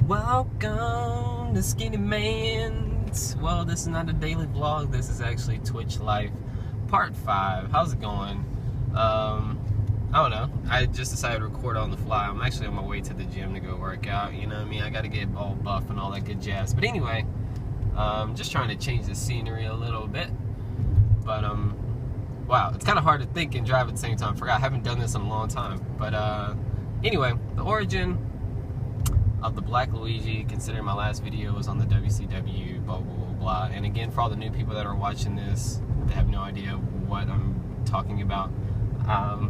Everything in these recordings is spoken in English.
Welcome to Skinny Man's. Well, this is not a daily vlog. This is actually Twitch Life Part 5. How's it going? I don't know. I just decided to record on the fly. I'm actually on my way to the gym to go work out. You know what I mean? I got to get all buff and all that good jazz. But anyway, just trying to change the scenery a little bit. But, wow, it's kind of hard to think and drive at the same time. I forgot I haven't done this in a long time. But, anyway, the origin of the Black Luigi, considering my last video was on the WCW, blah, blah, blah, blah. And again, for all the new people that are watching this, that have no idea what I'm talking about, I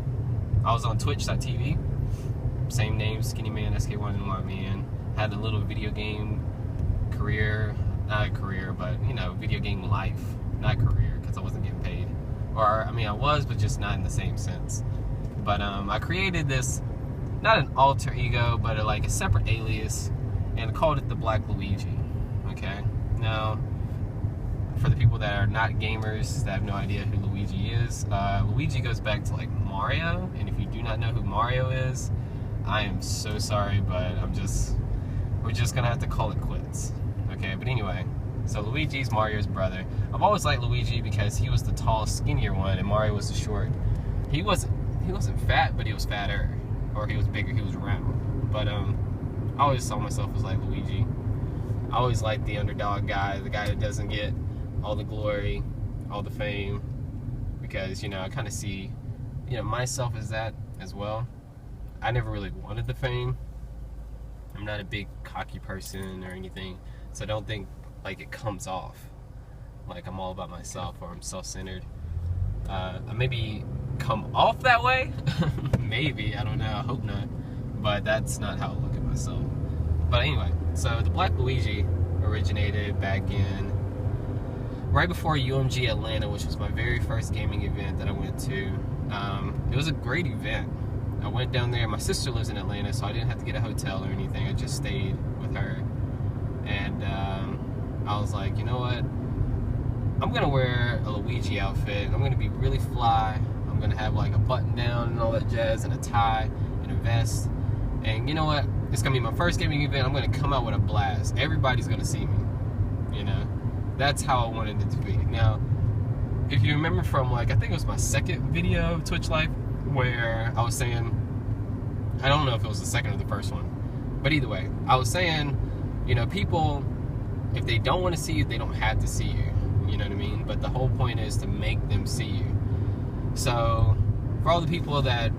was on Twitch.tv, same name, Skinny Man, SK1 and White Man. Had a little video game career, not career, but, you know, video game life, not career, because I wasn't getting paid. Or, I mean, I was, but just not in the same sense. But I created this, not an alter ego, but like a separate alias, and called it the Black Luigi. Okay? Now, for the people that are not gamers, that have no idea who Luigi is, Luigi goes back to like Mario, and if you do not know who Mario is, I am so sorry, but we're just gonna have to call it quits. Okay, but anyway, so Luigi's Mario's brother. I've always liked Luigi because he was the tall, skinnier one, and Mario was the short. He wasn't fat, but he was fatter. Or he was bigger, he was round. But I always saw myself as like Luigi. I always liked the underdog guy, the guy that doesn't get all the glory, all the fame, because, you know, I kind of see, you know, myself as that as well. I never really wanted the fame. I'm not a big cocky person or anything, so I don't think like it comes off like I'm all about myself or I'm self-centered. I maybe come off that way. Maybe, I don't know, I hope not, but that's not how I look at myself. But anyway, so the Black Luigi originated back in right before UMG Atlanta, which was my very first gaming event that I went to. It was a great event. I went down there. My sister lives in Atlanta, so I didn't have to get a hotel or anything. I just stayed with her, and I was like, you know what, I'm gonna wear a Luigi outfit. I'm gonna be really fly. I'm gonna have like a button down and all that jazz, and a tie and a vest. And you know what? It's gonna be my first gaming event. I'm gonna come out with a blast. Everybody's gonna see me. You know, that's how I wanted it to be. Now, if you remember from like, I think it was my second video of Twitch Life, where I was saying, I don't know if it was the second or the first one, but either way, I was saying, you know, people, if they don't want to see you, they don't have to see you. You know what I mean? But the whole point is to make them see you. So, for all the people that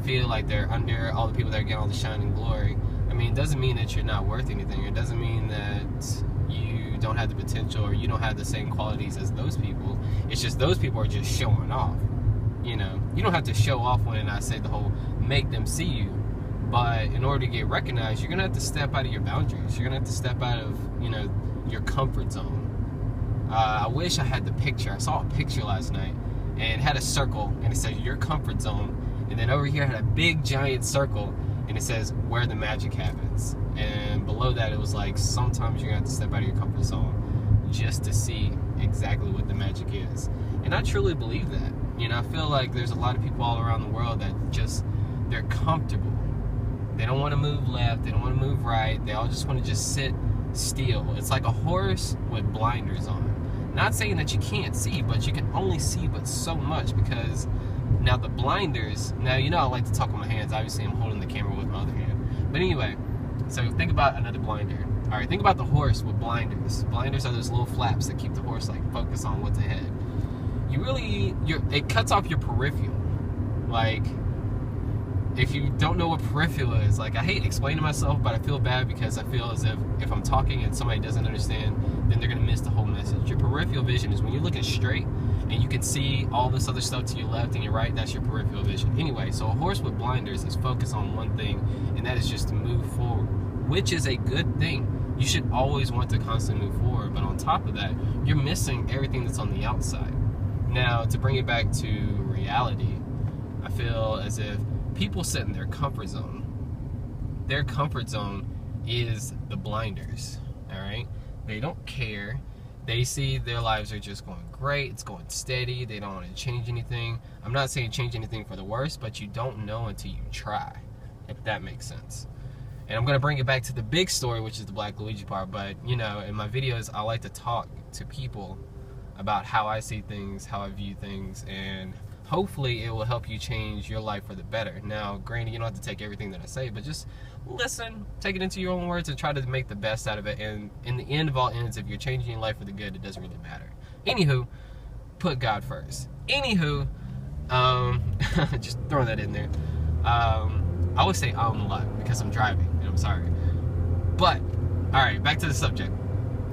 feel like they're under, all the people that are getting all the shine and glory, I mean, it doesn't mean that you're not worth anything. It doesn't mean that you don't have the potential or you don't have the same qualities as those people. It's just those people are just showing off. You know, you don't have to show off when I say the whole make them see you. But in order to get recognized, you're going to have to step out of your boundaries. You're going to have to step out of, you know, your comfort zone. I wish I had the picture. I saw a picture last night, and it had a circle, and it said your comfort zone, and then over here it had a big giant circle, and it says where the magic happens. And below that it was like, sometimes you're gonna have to step out of your comfort zone just to see exactly what the magic is. And I truly believe that. You know, I feel like there's a lot of people all around the world that just, they're comfortable. They don't want to move left, they don't want to move right, they all just want to just sit still. It's like a horse with blinders on. Not saying that you can't see, but you can only see but so much, because now the blinders, now you know I like to talk with my hands, obviously I'm holding the camera with my other hand. But anyway, so think about another blinder. Alright, think about the horse with blinders. Blinders are those little flaps that keep the horse like focused on what's ahead. It cuts off your peripheral. Like, if you don't know what peripheral is, like, I hate explaining myself, but I feel bad because I feel as if I'm talking and somebody doesn't understand, then they're going to miss the whole message. Your peripheral vision is when you're looking straight and you can see all this other stuff to your left and your right. That's your peripheral vision. Anyway, so a horse with blinders is focused on one thing, and that is just to move forward, which is a good thing. You should always want to constantly move forward, but on top of that, you're missing everything that's on the outside. Now, to bring it back to reality, I feel as if people sit in their comfort zone. Their comfort zone is the blinders, all right? They don't care. They see their lives are just going great. It's going steady. They don't want to change anything. I'm not saying change anything for the worse, but you don't know until you try, if that makes sense. And I'm going to bring it back to the big story, which is the Black Luigi part. But, you know, in my videos, I like to talk to people about how I see things, how I view things, and hopefully it will help you change your life for the better. Now, granted, you don't have to take everything that I say, but just listen, take it into your own words, and try to make the best out of it. And in the end of all ends, if you're changing your life for the good, it doesn't really matter. Anywho, put God first. Anywho, just throwing that in there. I always say a lot because I'm driving, and I'm sorry. But, alright, back to the subject.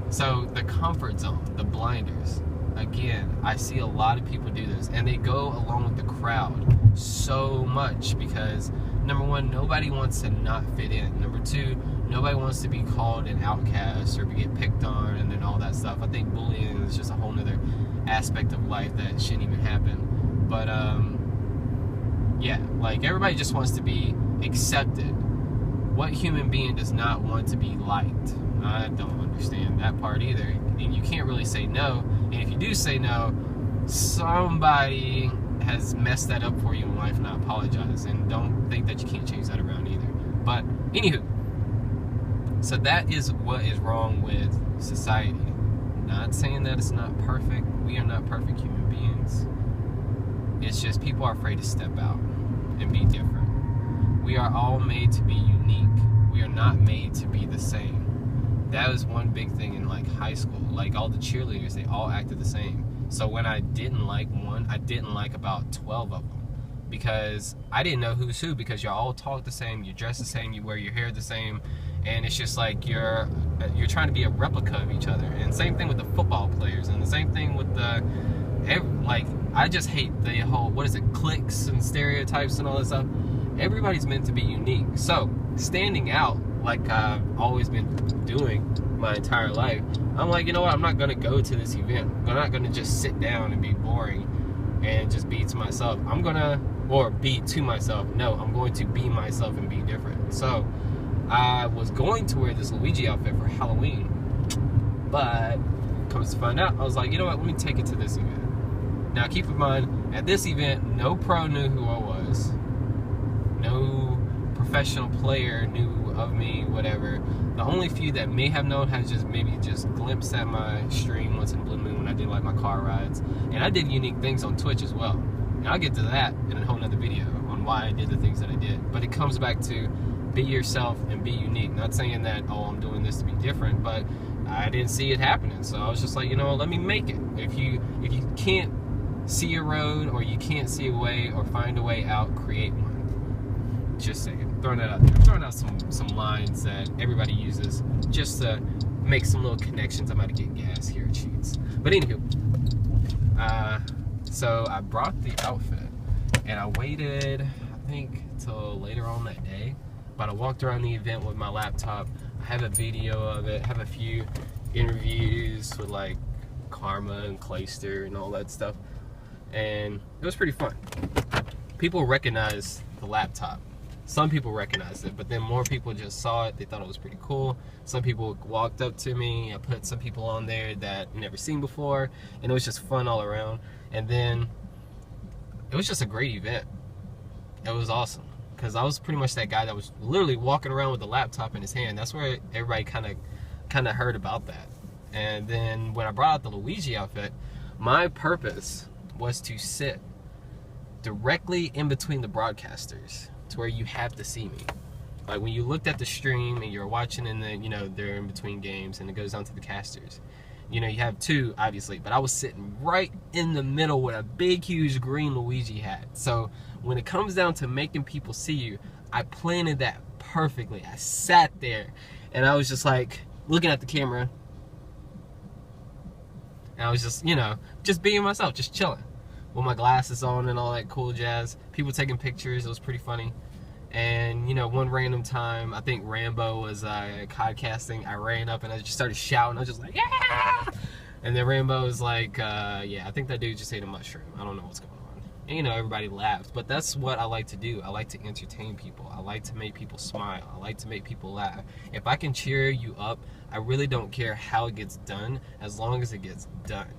So, the comfort zone, the blinders. Again, I see a lot of people do this, and they go along with the crowd so much because, number one, nobody wants to not fit in. Number two, nobody wants to be called an outcast or get picked on and then all that stuff. I think bullying is just a whole nother aspect of life that shouldn't even happen. But, yeah, like, everybody just wants to be accepted. What human being does not want to be liked? I don't understand that part either. And you can't really say no. And if you do say no, somebody has messed that up for you in life, and I apologize. And don't think that you can't change that around either. But, anywho. So that is what is wrong with society. Not saying that it's not perfect. We are not perfect human beings. It's just people are afraid to step out and be different. We are all made to be unique. We are not made to be the same. That was one big thing in like high school. Like all the cheerleaders, they all acted the same. So when I didn't like one, I didn't like about 12 of them. Because I didn't know who's who, because y'all all talk the same, you dress the same, you wear your hair the same, and it's just like you're trying to be a replica of each other. And same thing with the football players, and the same thing with the, like, I just hate the whole, what is it, cliques and stereotypes and all that stuff. Everybody's meant to be unique. So, standing out, like I've always been doing my entire life, I'm like, you know what, I'm not going to go to this event. I'm not going to just sit down and be boring and just be to myself. I'm going to, or be to myself. No, I'm going to be myself and be different. So, I was going to wear this Luigi outfit for Halloween, but comes to find out, I was like, you know what, let me take it to this event. Now, keep in mind, at this event, no pro knew who I was. No professional player knew of me, whatever. The only few that may have known had just maybe just glimpsed at my stream once in a blue moon when I did like my car rides. And I did unique things on Twitch as well. And I'll get to that in a whole nother video on why I did the things that I did. But it comes back to be yourself and be unique. Not saying that, oh, I'm doing this to be different, but I didn't see it happening. So I was just like, you know, let me make it. If you can't see a road, or you can't see a way, or find a way out, create one. Just saying, throwing that out there, throwing out some lines that everybody uses just to make some little connections. I'm about to get gas here at Sheets. But anywho, so I brought the outfit, and I waited, I think, till later on that day. But I walked around the event with my laptop. I have a video of it, have a few interviews with like Karma and Clayster and all that stuff. And it was pretty fun. People recognized the laptop. Some people recognized it, but then more people just saw it. They thought it was pretty cool. Some people walked up to me. I put some people on there that I've never seen before, and it was just fun all around. And then it was just a great event. It was awesome, because I was pretty much that guy that was literally walking around with a laptop in his hand. That's where everybody kind of heard about that. And then when I brought out the Luigi outfit, my purpose was to sit directly in between the broadcasters, to where you have to see me. Like when you looked at the stream and you're watching, and then, you know, they're in between games and it goes down to the casters. You know, you have two, obviously, but I was sitting right in the middle with a big, huge green Luigi hat. So when it comes down to making people see you, I planted that perfectly. I sat there and I was just like looking at the camera, and I was just, you know, just being myself, just chilling with my glasses on and all that cool jazz. People taking pictures. It was pretty funny. And, you know, one random time, I think Rambo was podcasting. I ran up and I just started shouting. I was just like, yeah! And then Rambo was like, yeah, I think that dude just ate a mushroom. I don't know what's going on. And, you know, everybody laughed. But that's what I like to do. I like to entertain people. I like to make people smile. I like to make people laugh. If I can cheer you up, I really don't care how it gets done, as long as it gets done.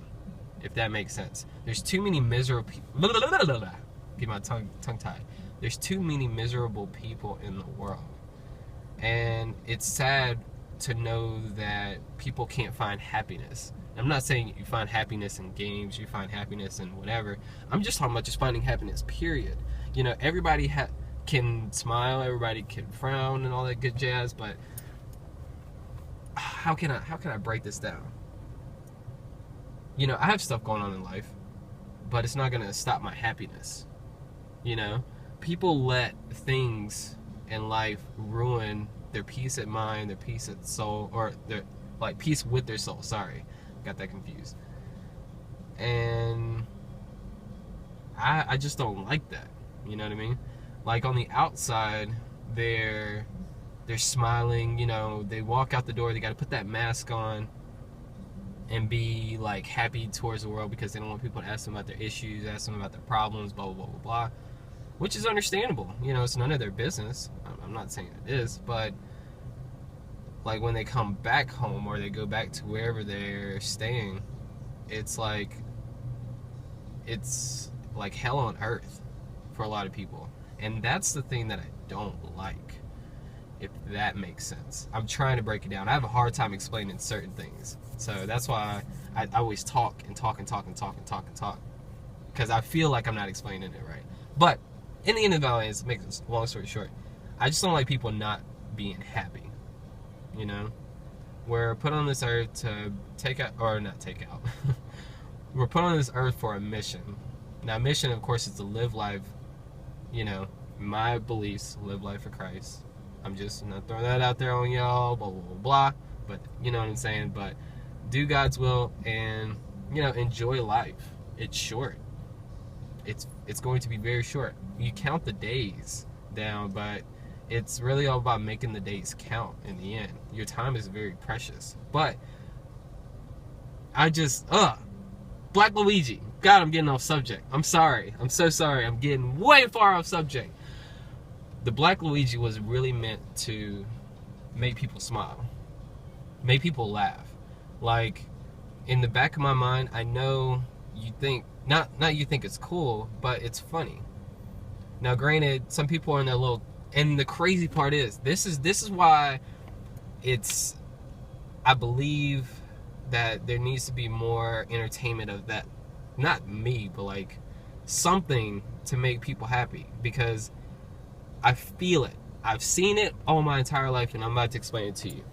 If that makes sense. There's too many miserable people. Get my tongue tied. There's too many miserable people in the world. And it's sad to know that people can't find happiness. I'm not saying you find happiness in games, you find happiness in whatever. I'm just talking about just finding happiness, period. You know, everybody can smile, everybody can frown and all that good jazz, but how can I break this down? You know, I have stuff going on in life, but it's not gonna stop my happiness. You know, people let things in life ruin their peace of mind, their peace of soul, or their like peace with their soul. Sorry, got that confused. And I just don't like that. You know what I mean? Like on the outside, they're smiling. You know, they walk out the door. They got to put that mask on and be like happy towards the world because they don't want people to ask them about their issues, ask them about their problems, blah blah blah blah blah. Which is understandable. You know, it's none of their business. I'm not saying it is, but like when they come back home or they go back to wherever they're staying, it's like hell on earth for a lot of people. And that's the thing that I don't like, if that makes sense. I'm trying to break it down. I have a hard time explaining certain things. So that's why I always talk and talk and talk and talk and talk and talk. Because I feel like I'm not explaining it right. But in the end of the day, to make this long story short, I just don't like people not being happy. You know? We're put on this earth to take out, or not take out. We're put on this earth for a mission. Now, mission, of course, is to live life, you know, my beliefs, live life for Christ. I'm just not throwing that out there on y'all, blah, blah, blah, blah. But, you know what I'm saying? But do God's will and, you know, enjoy life. It's short. It's going to be very short. You count the days down, but it's really all about making the days count in the end. Your time is very precious. But Black Luigi. God, I'm getting off subject. I'm sorry. I'm so sorry. I'm getting way far off subject. The Black Luigi was really meant to make people smile. Make people laugh. Like, in the back of my mind, I know you think, not you think it's cool, but it's funny. Now, granted, some people are in their little, and the crazy part is, this is why I believe that there needs to be more entertainment of that. Not me, but like something to make people happy, because I feel it. I've seen it all my entire life, and I'm about to explain it to you.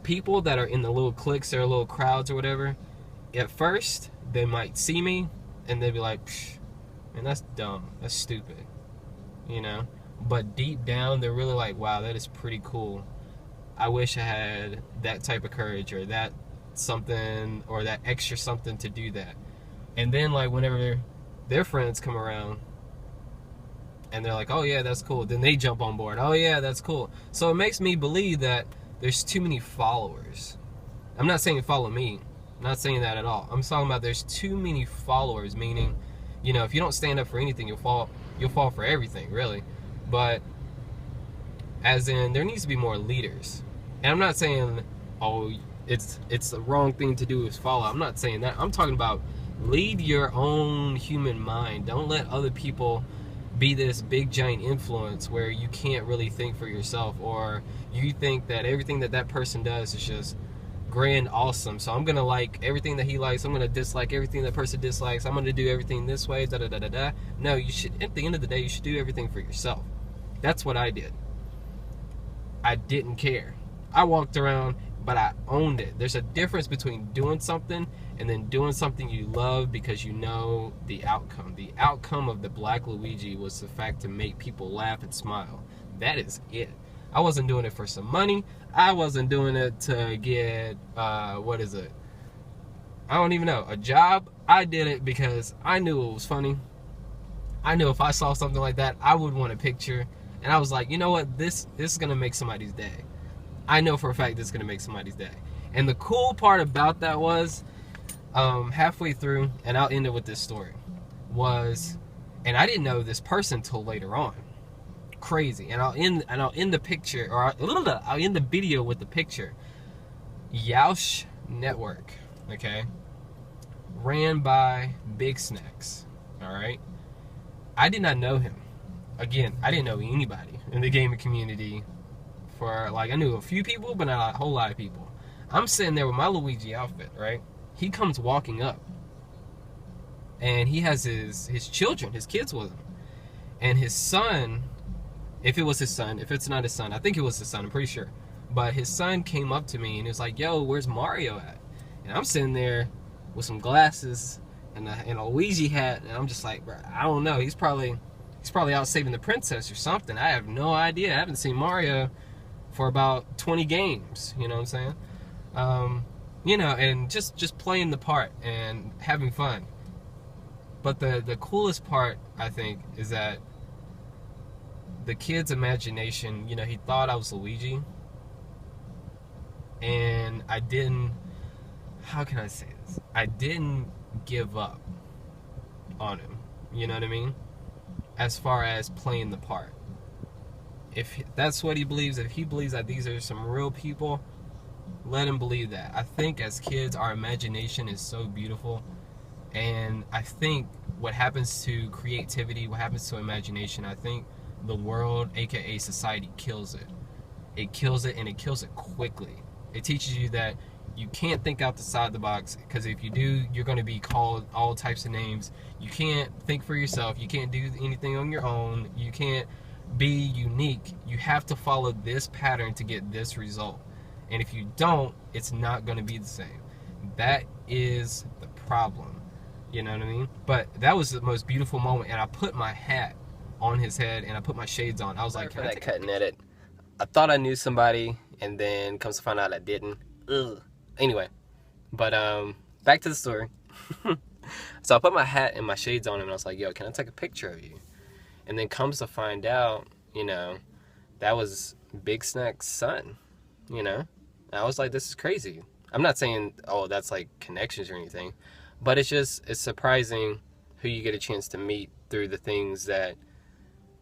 People that are in the little cliques or little crowds or whatever, at first they might see me and they'd be like, psh, man, that's dumb, that's stupid, you know? But deep down, they're really like, wow, that is pretty cool. I wish I had that type of courage, or that something, or that extra something to do that. And then, like, whenever their friends come around and they're like, oh yeah, that's cool, then they jump on board. Oh yeah, that's cool. So it makes me believe that there's too many followers. I'm not saying follow me. I'm not saying that at all. I'm talking about there's too many followers, meaning, you know, if you don't stand up for anything, you'll fall for everything, really. But as in, there needs to be more leaders. And I'm not saying, oh, it's the wrong thing to do is follow. I'm not saying that. I'm talking about lead your own human mind. Don't let other people be this big giant influence where you can't really think for yourself, or you think that everything that person does is just grand awesome, so I'm gonna like everything that he likes, I'm gonna dislike everything that person dislikes, I'm gonna do everything this way, da da da da da. No, you should, at the end of the day, you should do everything for yourself. That's what I did. I didn't care. I walked around, but I owned it. There's a difference between doing something and then doing something you love because you know the outcome. The outcome of the Black Luigi was the fact to make people laugh and smile. That is it. I wasn't doing it for some money. I wasn't doing it to get, what is it? I don't even know, a job. I did it because I knew it was funny. I knew if I saw something like that, I would want a picture. And I was like, you know what? This is going to make somebody's day. I know for a fact this is going to make somebody's day. And the cool part about that was, halfway through, and I'll end it with this story, was, and I didn't know this person till later on. Crazy. And I'll end the picture, or I'll end the video with the picture. Yaush Network, okay, ran by Big Snacks. All right, I did not know him. Again, I didn't know anybody in the gaming community for, like, I knew a few people, but not a whole lot of people. I'm sitting there with my Luigi outfit, right? He comes walking up, and he has his children, his kids with him. And his son, if it was his son, if it's not his son, I think it was his son, I'm pretty sure. But his son came up to me and he was like, yo, where's Mario at? And I'm sitting there with some glasses and a Luigi hat, and I'm just like, bro, I don't know. He's probably out saving the princess or something. I have no idea. I haven't seen Mario for about 20 games. You know what I'm saying? You know, and just playing the part and having fun. But the coolest part, I think, is that the kid's imagination, you know, he thought I was Luigi. And I didn't, how can I say this? I didn't give up on him. You know what I mean? As far as playing the part. If that's what he believes, if he believes that these are some real people, let him believe that. I think as kids, our imagination is so beautiful. And I think what happens to creativity, what happens to imagination, I think the world, aka society, kills it. It kills it, and it kills it quickly. It teaches you that you can't think outside the box, because if you do, you're going to be called all types of names. You can't think for yourself. You can't do anything on your own. You can't be unique. You have to follow this pattern to get this result. And if you don't, it's not going to be the same. That is the problem. You know what I mean? But that was the most beautiful moment, and I put my hat on his head and I put my shades on. I was like, can I cut and edit? I thought I knew somebody, and then comes to find out I didn't. Ugh. Anyway, but back to the story. So I put my hat and my shades on him, and I was like, yo, can I take a picture of you? And then comes to find out, you know, that was Big Snack's son, you know? And I was like, this is crazy. I'm not saying, oh, that's like connections or anything, but it's surprising who you get a chance to meet through the things that,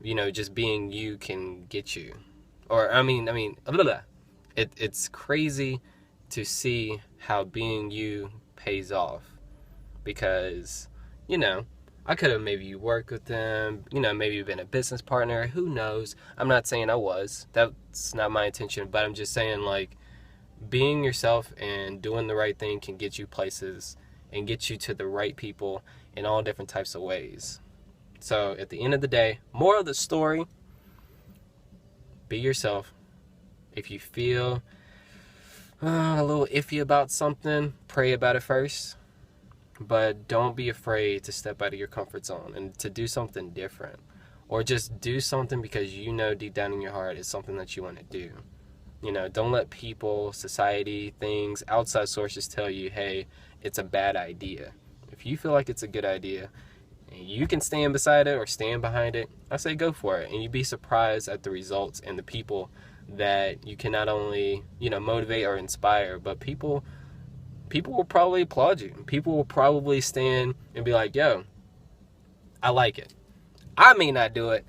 you know, just being you can get you. Or, I mean, blah, blah. It's crazy to see how being you pays off. Because, you know, I could have maybe worked with them, you know, maybe been a business partner, who knows. I'm not saying I was. That's not my intention, but I'm just saying, like, being yourself and doing the right thing can get you places and get you to the right people in all different types of ways. So, at the end of the day, moral of the story, be yourself. If you feel a little iffy about something, pray about it first. But don't be afraid to step out of your comfort zone and to do something different. Or just do something because you know deep down in your heart it's something that you want to do. You know, don't let people, society, things, outside sources tell you, hey, it's a bad idea. If you feel like it's a good idea and you can stand beside it or stand behind it, I say go for it. And you'd be surprised at the results and the people that you can not only, you know, motivate or inspire, but people will probably applaud you. People will probably stand and be like, yo, I like it. I may not do it,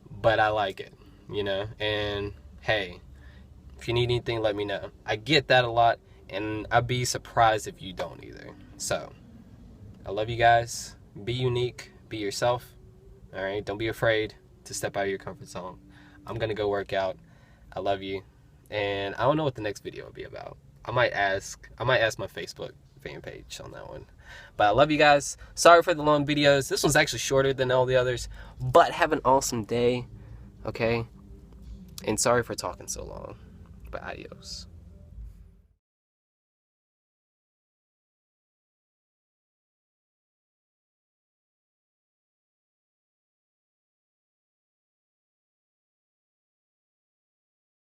but I like it, you know? And hey, if you need anything, let me know. I get that a lot, and I'd be surprised if you don't either. So, I love you guys. Be unique. Be yourself. All right? Don't be afraid to step out of your comfort zone. I'm going to go work out. I love you. And I don't know what the next video will be about. I might ask my Facebook fan page on that one. But I love you guys. Sorry for the long videos. This one's actually shorter than all the others. But have an awesome day. Okay? And sorry for talking so long. But adios.